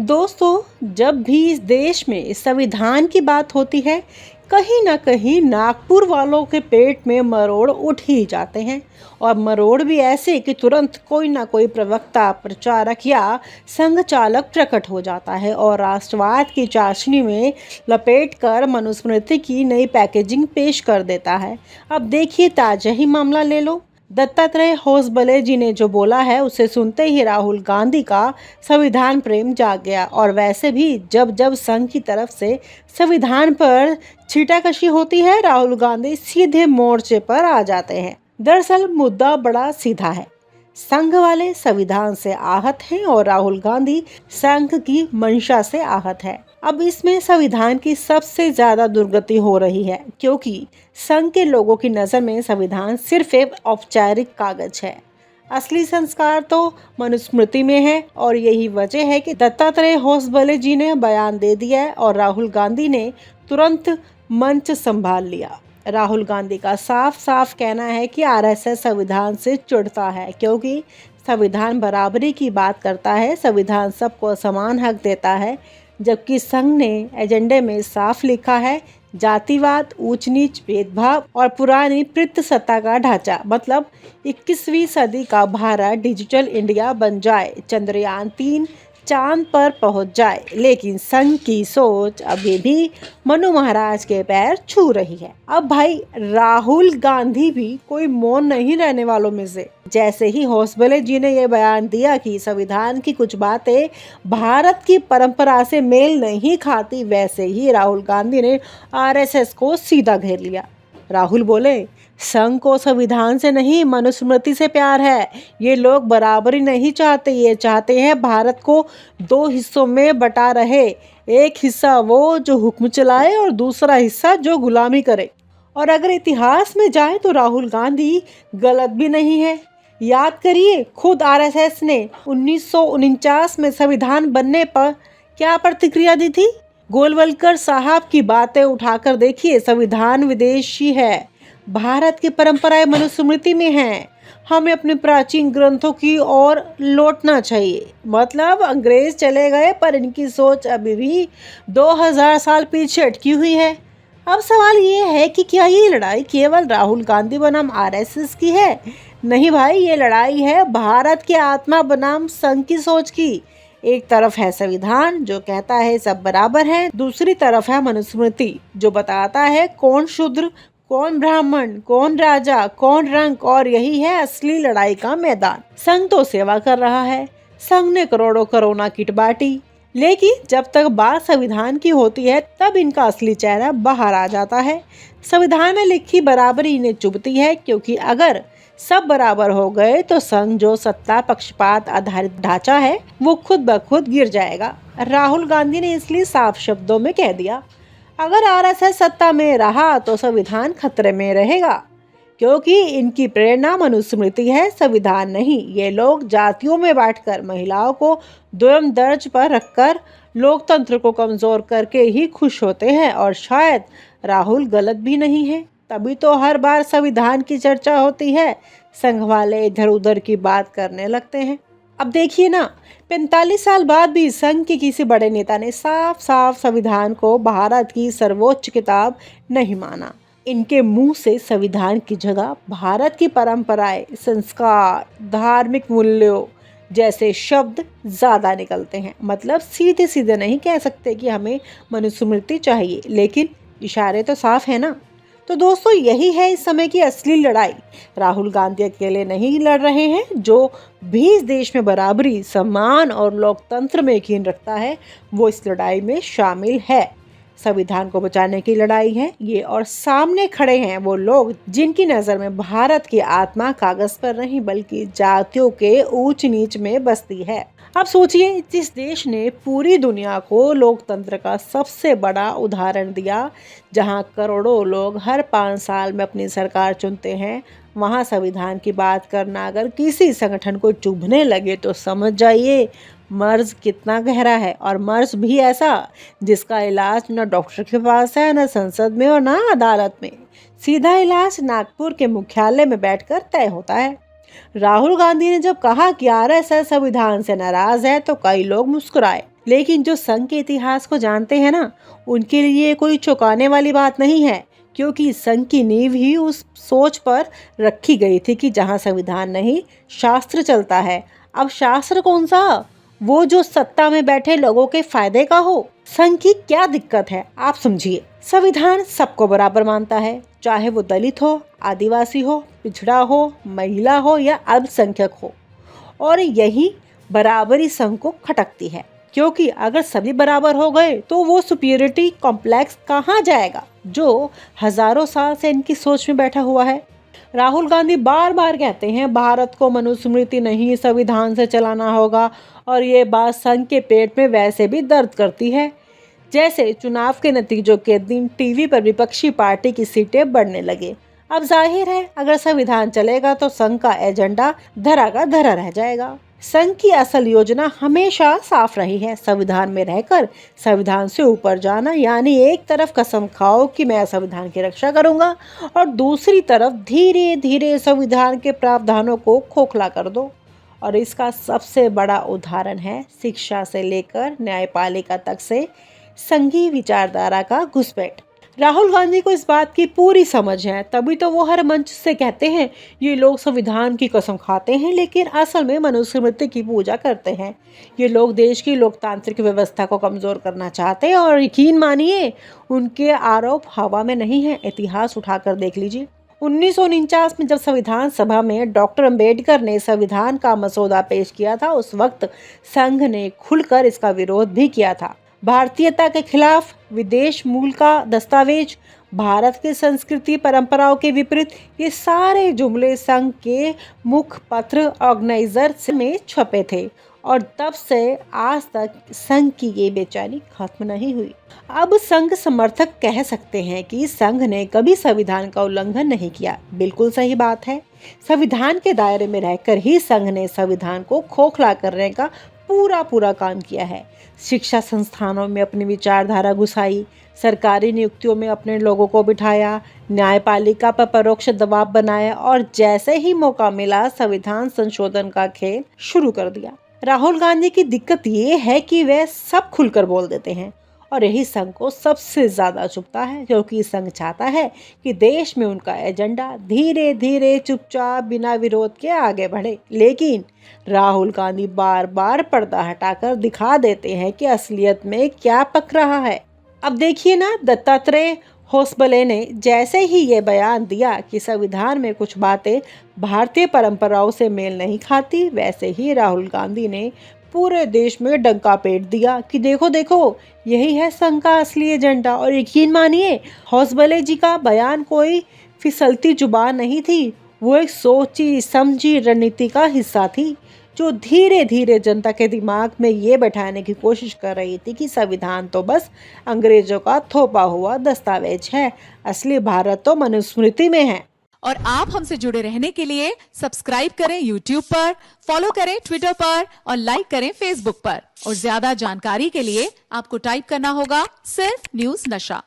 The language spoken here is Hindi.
दोस्तों, जब भी इस देश में संविधान की बात होती है, कहीं ना कहीं नागपुर वालों के पेट में मरोड़ उठ ही जाते हैं। और मरोड़ भी ऐसे कि तुरंत कोई ना कोई प्रवक्ता, प्रचारक या संघ चालक प्रकट हो जाता है और राष्ट्रवाद की चाशनी में लपेट कर मनुस्मृति की नई पैकेजिंग पेश कर देता है। अब देखिए, ताजा ही मामला ले लो। दत्तात्रेय होसबले जी ने जो बोला है, उसे सुनते ही राहुल गांधी का संविधान प्रेम जाग गया। और वैसे भी जब जब संघ की तरफ से संविधान पर छीटाकशी होती है, राहुल गांधी सीधे मोर्चे पर आ जाते हैं। दरअसल मुद्दा बड़ा सीधा है। संघ वाले संविधान से आहत हैं और राहुल गांधी संघ की मंशा से आहत है। अब इसमें संविधान की सबसे ज्यादा दुर्गति हो रही है, क्योंकि संघ के लोगों की नजर में संविधान सिर्फ एक औपचारिक कागज है। असली संस्कार तो मनुस्मृति में है। और यही वजह है कि दत्तात्रेय होसबले जी ने बयान दे दिया है और राहुल गांधी ने तुरंत मंच संभाल लिया। राहुल गांधी का साफ साफ कहना है कि आरएसएस संविधान से चिढ़ता है, क्योंकि संविधान बराबरी की बात करता है, संविधान सबको समान हक देता है, जबकि संघ ने एजेंडे में साफ लिखा है जातिवाद, ऊंच नीच, भेदभाव और पुरानी पितृसत्ता का ढांचा। मतलब 21वीं सदी का भारत डिजिटल इंडिया बन जाए, चंद्रयान 3 चांद पर पहुंच जाए, लेकिन संघ की सोच अभी भी मनु महाराज के पैर छू रही है। अब भाई, राहुल गांधी भी कोई मौन नहीं रहने वालों में से। जैसे ही होसबले जी ने यह बयान दिया कि संविधान की कुछ बातें भारत की परंपरा से मेल नहीं खाती, वैसे ही राहुल गांधी ने आरएसएस को सीधा घेर लिया। राहुल बोले, संघ को संविधान से नहीं, मनुस्मृति से प्यार है। ये लोग बराबरी नहीं चाहते, ये चाहते हैं भारत को 2 हिस्सों में बटा रहे। एक हिस्सा वो जो हुक्म चलाए और दूसरा हिस्सा जो गुलामी करे। और अगर इतिहास में जाए तो राहुल गांधी गलत भी नहीं है। याद करिए, खुद आरएसएस ने 1949 में संविधान बनने पर क्या प्रतिक्रिया दी थी। गोलवलकर साहब की बातें उठाकर देखिए, संविधान विदेशी है, भारत की परंपराएं मनुस्मृति में हैं, हमें अपने प्राचीन ग्रंथों की ओर लौटना चाहिए। मतलब अंग्रेज चले गए, पर इनकी सोच अभी भी 2000 साल पीछे अटकी हुई है। अब सवाल ये है कि क्या ये लड़ाई केवल राहुल गांधी बनाम आरएसएस की है? नहीं भाई, ये लड़ाई है भारत की आत्मा बनाम संघ की सोच की। एक तरफ है संविधान जो कहता है सब बराबर है, दूसरी तरफ है मनुस्मृति जो बताता है कौन शूद्र, कौन ब्राह्मण, कौन राजा, कौन रंक। और यही है असली लड़ाई का मैदान। संघ तो सेवा कर रहा है, संघ ने करोड़ों कोरोना किट बांटी, लेकिन जब तक बात संविधान की होती है तब इनका असली चेहरा बाहर आ जाता है। संविधान में लिखी बराबरी इन्हें चुभती है, क्योंकि अगर सब बराबर हो गए तो संघ जो सत्ता पक्षपात आधारित ढांचा है वो खुद ब खुद गिर जाएगा। राहुल गांधी ने इसलिए साफ शब्दों में कह दिया, अगर आरएसएस सत्ता में रहा तो संविधान खतरे में रहेगा, क्योंकि इनकी प्रेरणा मनुस्मृति है, संविधान नहीं। ये लोग जातियों में बांटकर, महिलाओं को द्वयम दर्ज पर रखकर लोकतंत्र को कमजोर करके ही खुश होते हैं। और शायद राहुल गलत भी नहीं है, तभी तो हर बार संविधान की चर्चा होती है संघ वाले इधर उधर की बात करने लगते हैं। अब देखिए ना, 45 साल बाद भी संघ के किसी बड़े नेता ने साफ साफ संविधान को भारत की सर्वोच्च किताब नहीं माना। इनके मुंह से संविधान की जगह भारत की परंपराएं, संस्कार, धार्मिक मूल्यों जैसे शब्द ज्यादा निकलते हैं। मतलब सीधे सीधे नहीं कह सकते कि हमें मनुस्मृति चाहिए, लेकिन इशारे तो साफ है ना। तो दोस्तों, यही है इस समय की असली लड़ाई। राहुल गांधी अकेले नहीं लड़ रहे हैं, जो भी इस देश में बराबरी, सम्मान और लोकतंत्र में यकीन रखता है वो इस लड़ाई में शामिल है। संविधान को बचाने की लड़ाई है ये, और सामने खड़े हैं वो लोग जिनकी नजर में भारत की आत्मा कागज पर नहीं बल्कि जातियों के ऊंच नीच में बसती है। अब सोचिए, जिस देश ने पूरी दुनिया को लोकतंत्र का सबसे बड़ा उदाहरण दिया, जहां करोड़ों लोग हर 5 साल में अपनी सरकार चुनते हैं, वहां संविधान की बात करना अगर किसी संगठन को चुभने लगे तो समझ जाइए मर्ज कितना गहरा है। और मर्ज भी ऐसा जिसका इलाज न डॉक्टर के पास है, न संसद में और न अदालत में। सीधा इलाज नागपुर के मुख्यालय में बैठकर तय होता है। राहुल गांधी ने जब कहा कि आरएसएस संविधान से नाराज है तो कई लोग मुस्कुराए, लेकिन जो संघ के इतिहास को जानते हैं ना, उनके लिए कोई चौंकाने वाली बात नहीं है, क्योंकि संघ की नींव ही उस सोच पर रखी गई थी कि जहां संविधान नहीं, शास्त्र चलता है। अब शास्त्र कौन सा? वो जो सत्ता में बैठे लोगों के फायदे का हो। संघ की क्या दिक्कत है, आप समझिए। संविधान सबको बराबर मानता है, चाहे वो दलित हो, आदिवासी हो, पिछड़ा हो, महिला हो या अल्पसंख्यक हो। और यही बराबरी संघ को खटकती है, क्योंकि अगर सभी बराबर हो गए तो वो सुपीरियरिटी कॉम्प्लेक्स कहाँ जाएगा जो हजारों साल से इनकी सोच में बैठा हुआ है। राहुल गांधी बार बार कहते हैं भारत को मनुस्मृति नहीं संविधान से चलाना होगा, और ये बात संघ के पेट में वैसे भी दर्द करती है। जैसे चुनाव के नतीजों के दिन टीवी पर विपक्षी पार्टी की सीटें बढ़ने लगे। अब जाहिर है अगर संविधान चलेगा तो संघ का एजेंडा धरा का धरा रह जाएगा। संघ की असल योजना हमेशा साफ रही है, संविधान में रहकर संविधान से ऊपर जाना, यानी एक तरफ कसम खाओ कि मैं संविधान की रक्षा करूंगा और दूसरी तरफ धीरे धीरे संविधान के प्रावधानों को खोखला कर दो। और इसका सबसे बड़ा उदाहरण है शिक्षा से लेकर न्यायपालिका तक से संघीय विचारधारा का घुसपैठ। राहुल गांधी को इस बात की पूरी समझ है, तभी तो वो हर मंच से कहते हैं ये लोग संविधान की कसम खाते हैं लेकिन असल में मनुस्मृति की पूजा करते हैं। ये लोग देश की लोकतांत्रिक व्यवस्था को कमजोर करना चाहते हैं, और यकीन मानिए उनके आरोप हवा में नहीं है। इतिहास उठाकर देख लीजिए। 1949 में जब संविधान सभा में डॉक्टर अंबेडकर ने संविधान का मसौदा पेश किया था, उस वक्त संघ ने खुलकर इसका विरोध भी किया था। भारतीयता के खिलाफ, विदेश मूल का दस्तावेज, भारत की संस्कृति परंपराओं के विपरीत, ये सारे जुमले संघ के मुखपत्र ऑर्गेनाइजर में छपे थे, और तब से आज तक संघ की ये बेचैनी खत्म नहीं हुई। अब संघ समर्थक कह सकते हैं कि संघ ने कभी संविधान का उल्लंघन नहीं किया। बिल्कुल सही बात है। संविधान के दायरे में रहकर ही संघ ने संविधान को खोखला करने का पूरा काम किया है। शिक्षा संस्थानों में अपनी विचारधारा घुसाई, सरकारी नियुक्तियों में अपने लोगों को बिठाया, न्यायपालिका पर परोक्ष दबाव बनाया, और जैसे ही मौका मिला संविधान संशोधन का खेल शुरू कर दिया। राहुल गांधी की दिक्कत ये है कि वे सब खुलकर बोल देते हैं, और यही संघ को सबसे ज्यादा चुभता है, क्योंकि संघ चाहता है कि देश में उनका एजेंडा धीरे धीरे चुपचाप बिना विरोध के आगे बढ़े। लेकिन राहुल गांधी बार बार पर्दा हटाकर दिखा देते हैं कि असलियत में क्या पक रहा है। अब देखिए ना, दत्तात्रेय होसबले ने जैसे ही ये बयान दिया कि संविधान में कुछ बातें भारतीय परंपराओं से मेल नहीं खाती, वैसे ही राहुल गांधी ने पूरे देश में डंका पीट दिया कि देखो देखो यही है संघ का असली एजेंडा। और यकीन मानिए होसबले जी का बयान कोई फिसलती जुबान नहीं थी, वो एक सोची समझी रणनीति का हिस्सा थी, जो धीरे धीरे जनता के दिमाग में ये बैठाने की कोशिश कर रही थी कि संविधान तो बस अंग्रेजों का थोपा हुआ दस्तावेज है, असली भारत तो मनुस्मृति में है। और आप हमसे जुड़े रहने के लिए सब्सक्राइब करें YouTube पर, फॉलो करें Twitter पर और लाइक करें Facebook पर। और ज्यादा जानकारी के लिए आपको टाइप करना होगा सिर्फ न्यूज़ नशा।